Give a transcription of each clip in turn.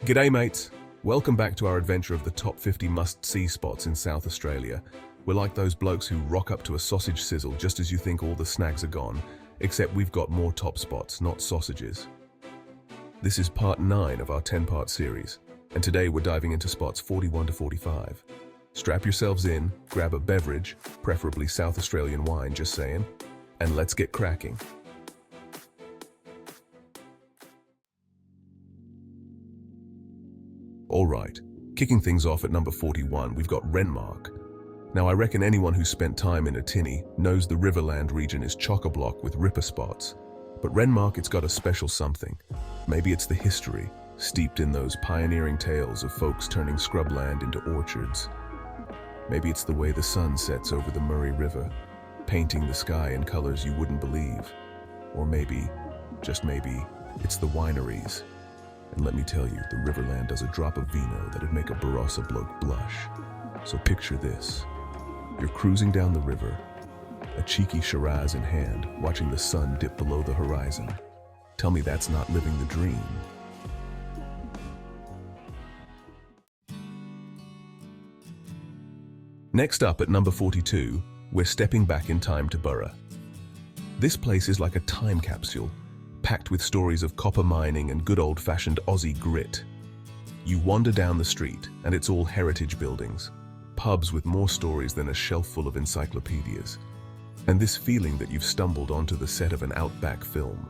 G'day mates! Welcome back to our adventure of the top 50 must-see spots in South Australia. We're like those blokes who rock up to a sausage sizzle just as you think all the snags are gone, except we've got more top spots, not sausages. This is part 9 of our 10-part series, and today we're diving into spots 41 to 45. Strap yourselves in, grab a beverage, preferably South Australian wine, just saying, and let's get cracking. Alright, kicking things off at number 41, we've got Renmark. Now I reckon anyone who's spent time in a tinny knows the Riverland region is chock-a-block with ripper spots. But Renmark, it's got a special something. Maybe it's the history, steeped in those pioneering tales of folks turning scrubland into orchards. Maybe it's the way the sun sets over the Murray River, painting the sky in colors you wouldn't believe. Or maybe, just maybe, it's the wineries. And let me tell you, the Riverland does a drop of vino that'd make a Barossa bloke blush. So picture this. You're cruising down the river, a cheeky Shiraz in hand, watching the sun dip below the horizon. Tell me that's not living the dream. Next up at number 42, we're stepping back in time to Burra. This place is like a time capsule, packed with stories of copper mining and good old-fashioned Aussie grit. You wander down the street, and it's all heritage buildings, pubs with more stories than a shelf full of encyclopedias, and this feeling that you've stumbled onto the set of an outback film.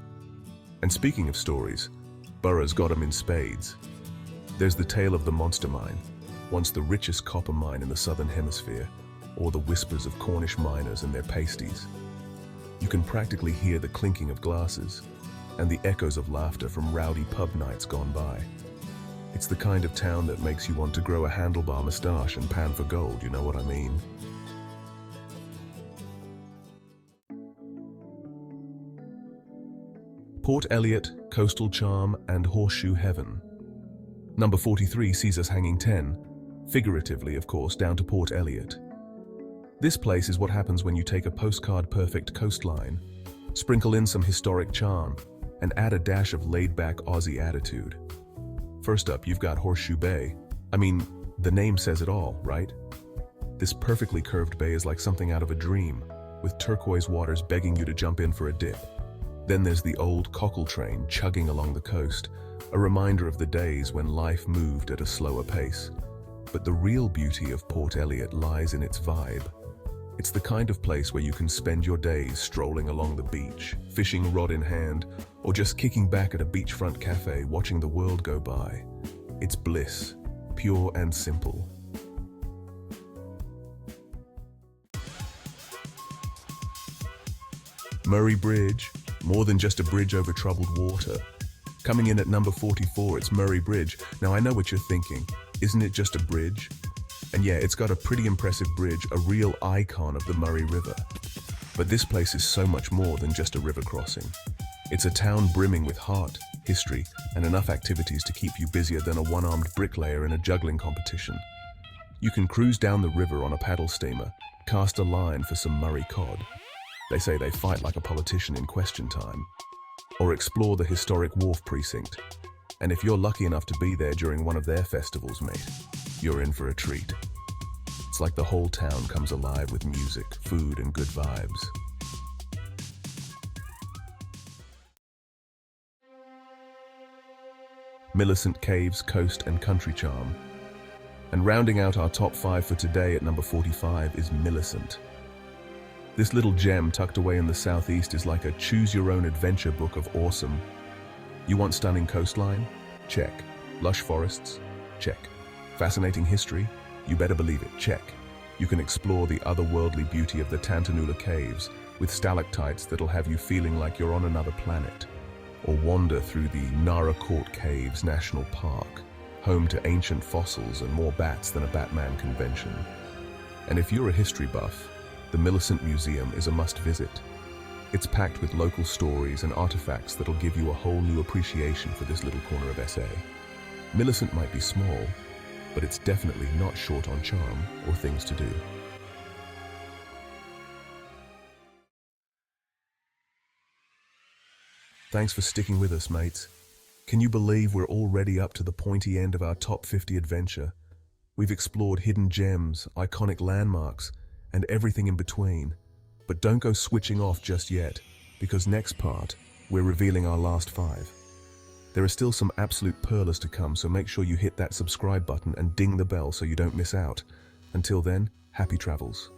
And speaking of stories, Burra's got 'em in spades. There's the tale of the Monster Mine, once the richest copper mine in the Southern Hemisphere, or the whispers of Cornish miners and their pasties. You can practically hear the clinking of glasses, and the echoes of laughter from rowdy pub nights gone by. It's the kind of town that makes you want to grow a handlebar moustache and pan for gold, you know what I mean? Port Elliot, coastal charm, and horseshoe heaven. Number 43 sees us hanging 10, figuratively of course, down to Port Elliot. This place is what happens when you take a postcard-perfect coastline, sprinkle in some historic charm, and add a dash of laid-back Aussie attitude. First up, you've got Horseshoe Bay. I mean, the name says it all, right? This perfectly curved bay is like something out of a dream, with turquoise waters begging you to jump in for a dip. Then there's the old cockle train chugging along the coast, a reminder of the days when life moved at a slower pace. But the real beauty of Port Elliot lies in its vibe. It's the kind of place where you can spend your days strolling along the beach, fishing rod in hand, or just kicking back at a beachfront cafe watching the world go by. It's bliss, pure and simple. Murray Bridge, more than just a bridge over troubled water. Coming in at number 44, it's Murray Bridge. Now I know what you're thinking, isn't it just a bridge? And yeah, it's got a pretty impressive bridge, a real icon of the Murray River. But this place is so much more than just a river crossing. It's a town brimming with heart, history, and enough activities to keep you busier than a one-armed bricklayer in a juggling competition. You can cruise down the river on a paddle steamer, cast a line for some Murray cod. They say they fight like a politician in question time. Or explore the historic wharf precinct. And if you're lucky enough to be there during one of their festivals, mate, you're in for a treat. It's like the whole town comes alive with music, food, and good vibes. Millicent Caves Coast and Country Charm. And rounding out our top 5 for today at number 45 is Millicent. This little gem tucked away in the southeast is like a choose-your-own-adventure book of awesome. You want stunning coastline? Check. Lush forests? Check. Fascinating history? You better believe it. Check. You can explore the otherworldly beauty of the Tantanoola Caves with stalactites that'll have you feeling like you're on another planet. Or wander through the Naracoorte Caves National Park, home to ancient fossils and more bats than a Batman convention. And if you're a history buff, the Millicent Museum is a must-visit. It's packed with local stories and artifacts that'll give you a whole new appreciation for this little corner of SA. Millicent might be small, but it's definitely not short on charm or things to do. Thanks for sticking with us, mates. Can you believe we're already up to the pointy end of our top 50 adventure? We've explored hidden gems, iconic landmarks, and everything in between. But don't go switching off just yet, because next part, we're revealing our last 5. There are still some absolute pearlers to come, so make sure you hit that subscribe button and ding the bell so you don't miss out. Until then, happy travels.